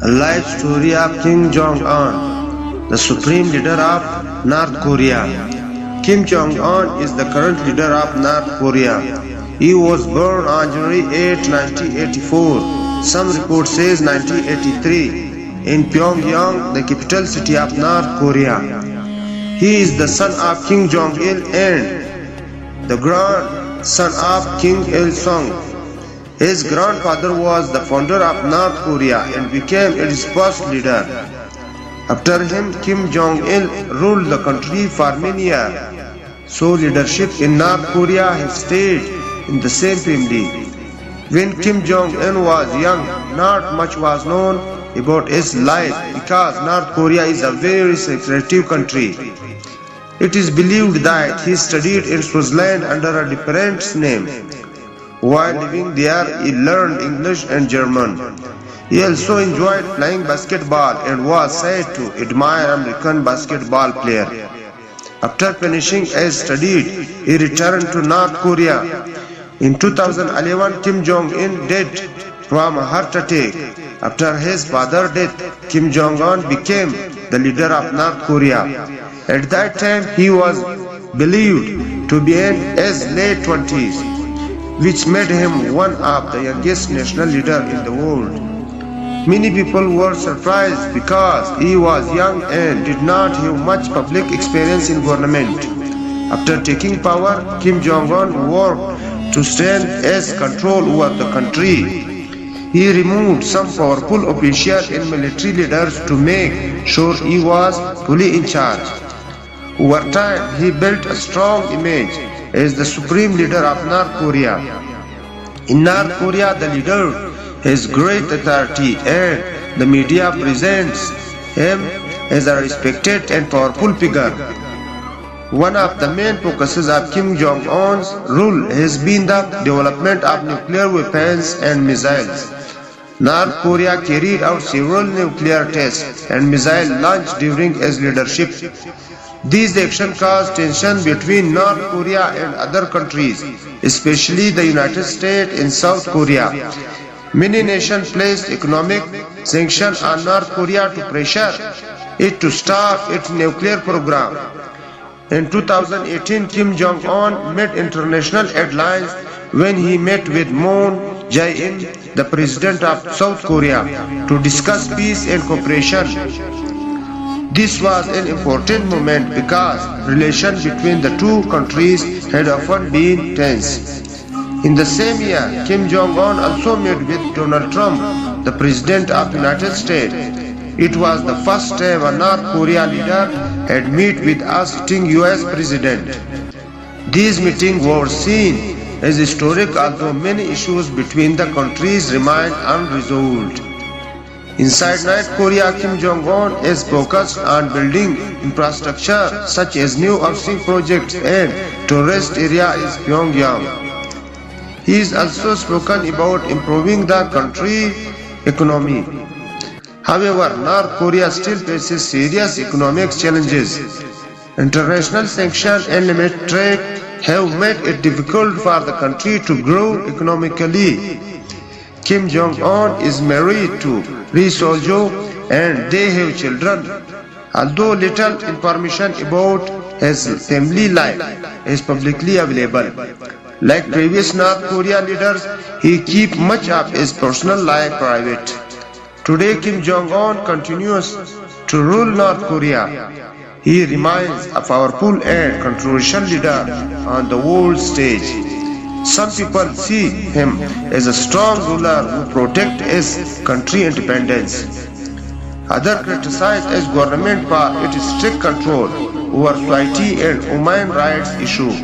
Life story of Kim Jong-un, the supreme leader of North Korea. Kim Jong-un is the current leader of North Korea. He was born on January 8, 1984. Some report says 1983 in Pyongyang, the capital city of North Korea. He is the son of Kim Jong-il and the grandson of Kim Il-sung. His grandfather was the founder of North Korea and became its first leader. After him, Kim Jong-il ruled the country for many years. So leadership in North Korea has stayed in the same family. When Kim Jong-un was young, not much was known about his life because North Korea is a very secretive country. It is believed that he studied in Switzerland under a different name. While living there, he learned English and German. He also enjoyed playing basketball and was said to admire American basketball players. After finishing his studies, he returned to North Korea. In 2011, Kim Jong-un died from a heart attack. After his father's death, Kim Jong-un became the leader of North Korea. At that time, he was believed to be in his late 20s. Which made him one of the youngest national leaders in the world. Many people were surprised because he was young and did not have much public experience in government. After taking power, Kim Jong-un worked to strengthen his control over the country. He removed some powerful officials and military leaders to make sure he was fully in charge. Over time, he built a strong image as the supreme leader of North Korea. In North Korea, the leader has great authority and the media presents him as a respected and powerful figure. One of the main focuses of Kim Jong-un's rule has been the development of nuclear weapons and missiles. North Korea carried out several nuclear tests and missile launched during his leadership. These actions caused tension between North Korea and other countries, especially the United States and South Korea. Many nations placed economic sanctions on North Korea to pressure it to stop its nuclear program. In 2018, Kim Jong-un made international headlines when he met with Moon Jae-in, the president of South Korea, to discuss peace and cooperation. This was an important moment because relations between the two countries had often been tense. In the same year, Kim Jong-un also met with Donald Trump, the President of the United States. It was the first time a North Korea leader had met with a sitting US President. These meetings were seen as historic, although many issues between the countries remained unresolved. Inside North Korea, Kim Jong-un is focused on building infrastructure such as new housing projects and tourist areas in Pyongyang. He has also spoken about improving the country's economy. However, North Korea still faces serious economic challenges. International sanctions and limited trade have made it difficult for the country to grow economically. Kim Jong-un is married to Ri Sol-jo and they have children. Although little information about his family life is publicly available. Like previous North Korea leaders, he keeps much of his personal life private. Today, Kim Jong-un continues to rule North Korea. He remains a powerful and controversial leader on the world stage. Some people see him as a strong ruler who protects his country's independence. Others criticize his government for its strict control over society and human rights issues.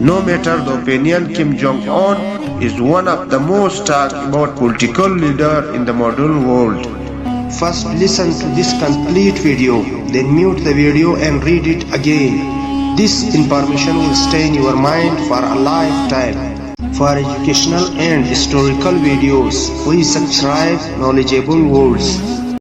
No matter the opinion, Kim Jong-un is one of the most talked about political leaders in the modern world. First listen to this complete video, then mute the video and read it again. This information will stay in your mind for a lifetime. For educational and historical videos, please subscribe Knowledgeable Worlds.